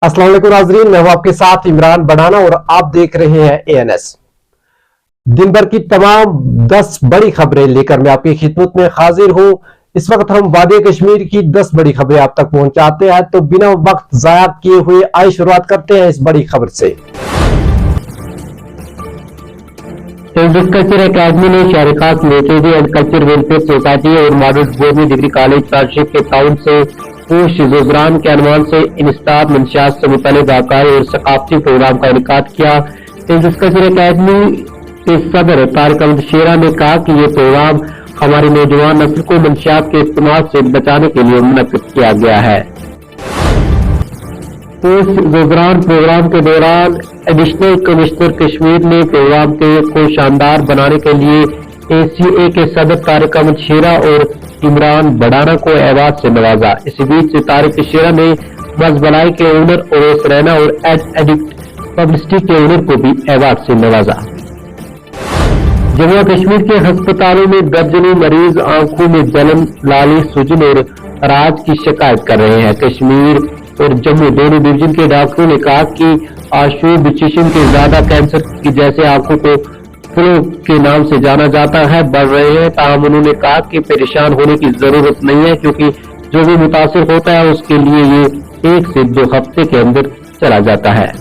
अस्सलाम वालेकुम नाज़रीन, मैं हूं आपके साथ इमरान बढ़ाना और आप देख रहे हैं ANS। दिन भर की तमाम 10 बड़ी खबरें लेकर मैं आपकी खिदमत में हाजिर हूं। इस वक्त हम वादी कश्मीर की 10 बड़ी खबरें आप तक पहुंचाते हैं, तो बिना वक्त जाया किए हुए आइए शुरुआत करते हैं इस बड़ी खबर से। कल्चर अकेडमी ने Shehr-e-Khas literary and culture welfare society और modern board degree college partnership के ताउन से पोस्ट ज़ुज़रान के अनवान से इंस्टार मंशियात से मुतल्लिक़ वाक़ई और सकाफ़ती प्रोग्राम का इनेकाद किया। कल्चर अकेडमी के सदर तारिक अहमद शेरा ने कहा कि ये प्रोग्राम हमारी नौजवान नस्ल को मंशियात के इस्तेमाल से बचाने के लिए मुनक्किद किया गया है। पोस्ट ज़ुज़रान प्रोग्राम के दौरान एडिशनल कमिश्नर कश्मीर ने प्रोग्राम को शानदार बनाने के लिए ACA के सदर तारिक अहमद शेरा और इमरान बढ़ाना को एवार्ड से नवाजा। इसी बीच तारिक शेरा ने मज़बलाई के ओनर ओवैस रैना और एडिक्ट पब्लिसिटी के ओनर को भी एवार्ड से नवाजा। जम्मू कश्मीर के अस्पतालों में दर्जनों मरीज आंखों में जलन, लाली, सूजन और राज की शिकायत कर रहे हैं। कश्मीर और जम्मू दोनों डिवीजन के डॉक्टरों ने कहा कि आशुबिचिशन के ज्यादा कैंसर की जैसे आंखों को फ्लू के नाम से जाना जाता है बढ़ रहे हैं। ताहम उन्होंने कहा कि परेशान होने की जरूरत नहीं है, क्योंकि जो भी मुतासिर होता है उसके लिए ये 1 से 2 हफ्ते के अंदर चला जाता है।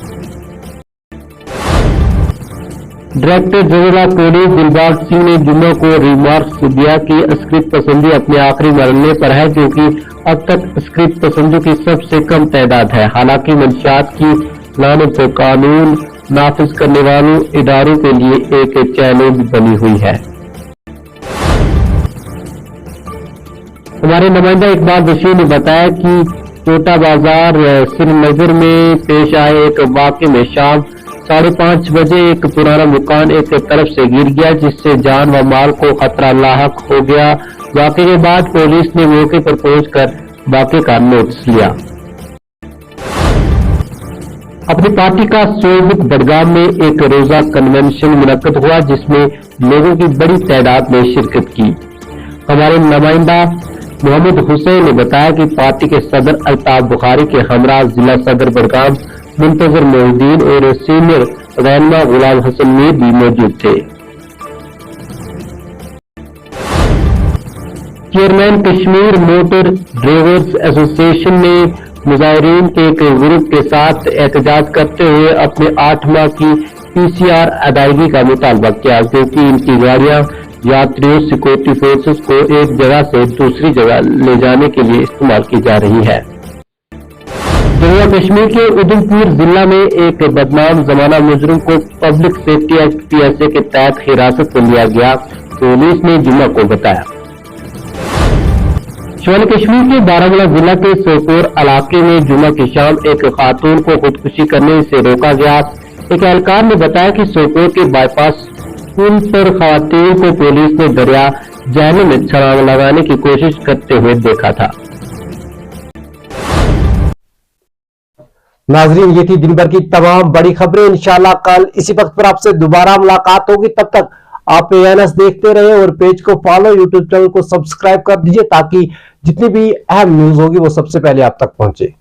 Director general police Dilbag Singh ने जुम्मे को रिमार्क्स दिया कि अस्कृत पसंदी अपने आखिरी मरने पर है, क्योंकि अब तक अस्कृत पसंदों की सबसे कम तादाद है। हालांकि मंशियात की लानत को कानून नाफिज करने वालों इदारों के लिए एक चैलेंज बनी हुई है। हमारे नुमाइंदा इकबाल बशीर ने बताया कि छोटा बाजार श्रीनगर में पेश आए एक वाक़े में शाम 5:30 बजे एक पुराना मकान एक तरफ से गिर गया, जिससे जान व माल को खतरा लाहक हो गया। वाक़े के बाद पुलिस ने मौके पर पहुंचकर वाक़े का नोटिस लिया। अपनी पार्टी का सोबत बडगाम में एक रोजा कन्वेंशन मुनक्किद हुआ, जिसमें लोगों की बड़ी तादाद ने शिरकत की। हमारे नुमाइंदा मोहम्मद हुसैन ने बताया कि पार्टी के सदर अल्ताफ बुखारी के हमरा जिला सदर बडगाम मुंतजर मोहिद्दीन और सीनियर रहनुमा गुलाम हसन मीर भी मौजूद थे। Chairman Kashmir motor drivers association ने मुजाहिरीन के एक ग्रुप के साथ एहतजाज करते हुए अपने 8 माह की PCR अदायगी का मुतालबा किया, क्योंकि इनकी गाड़ियां यात्रियों सिक्योरिटी फोर्सेस को एक जगह से दूसरी जगह ले जाने के लिए इस्तेमाल की जा रही है। जम्मू कश्मीर के उधमपुर जिला में एक बदनाम जमाना मुजरिम को पब्लिक सेफ्टी एक्ट PSA के तहत हिरासत में लिया गया, पुलिस ने जुम्मा को बताया। शुमाली कश्मीर के बारामूला जिला के सोपोर इलाके में जुम्मा की शाम एक खातून को खुदकुशी करने से रोका गया। एक एहलकार ने बताया कि सोपोर के बाईपास पुल पर खातून को पुलिस ने दरिया जहन्नम में छलांग लगाने की कोशिश करते हुए देखा था। नाजरीन, ये थी दिन भर की तमाम बड़ी खबरें। इंशाल्लाह कल इसी वक्त पर आपसे दोबारा मुलाकात होगी। तब तक आप ANS देखते रहे और पेज को फॉलो, यूट्यूब चैनल को सब्सक्राइब कर दीजिए, ताकि जितनी भी अहम न्यूज होगी वो सबसे पहले आप तक पहुंचे।